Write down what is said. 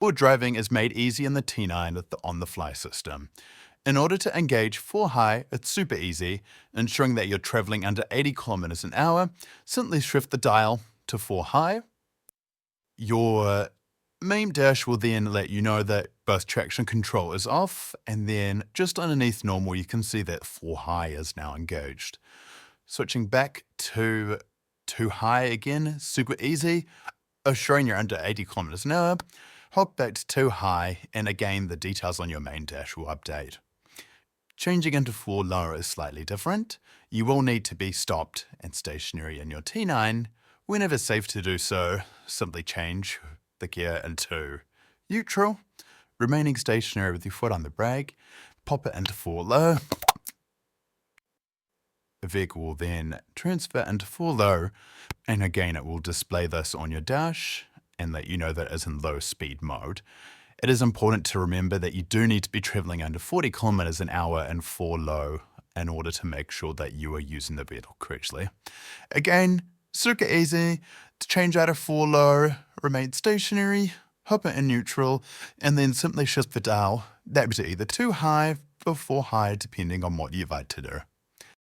Or driving is made easy in the T9 with the on-the-fly system. In order to engage 4 high, it's super easy, ensuring that you're traveling under 80 kilometers an hour. Simply shift the dial to 4 high. Your main dash will then let you know that both traction control is off, and then just underneath normal, you can see that 4 high is now engaged. Switching back to 2 high again, super easy, showing you're under 80 kilometers an hour. Hop back to 2 high, and again, the details on your main dash will update. Changing into 4 low is slightly different. You will need to be stopped and stationary in your T9. Whenever safe to do so, simply change the gear into neutral, remaining stationary with your foot on the brake, pop it into 4 low. The vehicle will then transfer into 4 low, and again it will display this on your dash and let you know that it is in low speed mode. It is important to remember that you do need to be traveling under 40 kilometers an hour in 4 low in order to make sure that you are using the vehicle correctly. Again, super easy to change out of 4 low, remain stationary, hop it in neutral, and then simply shift the dial. That would be either 2 high or 4 high, depending on what you'd like to do.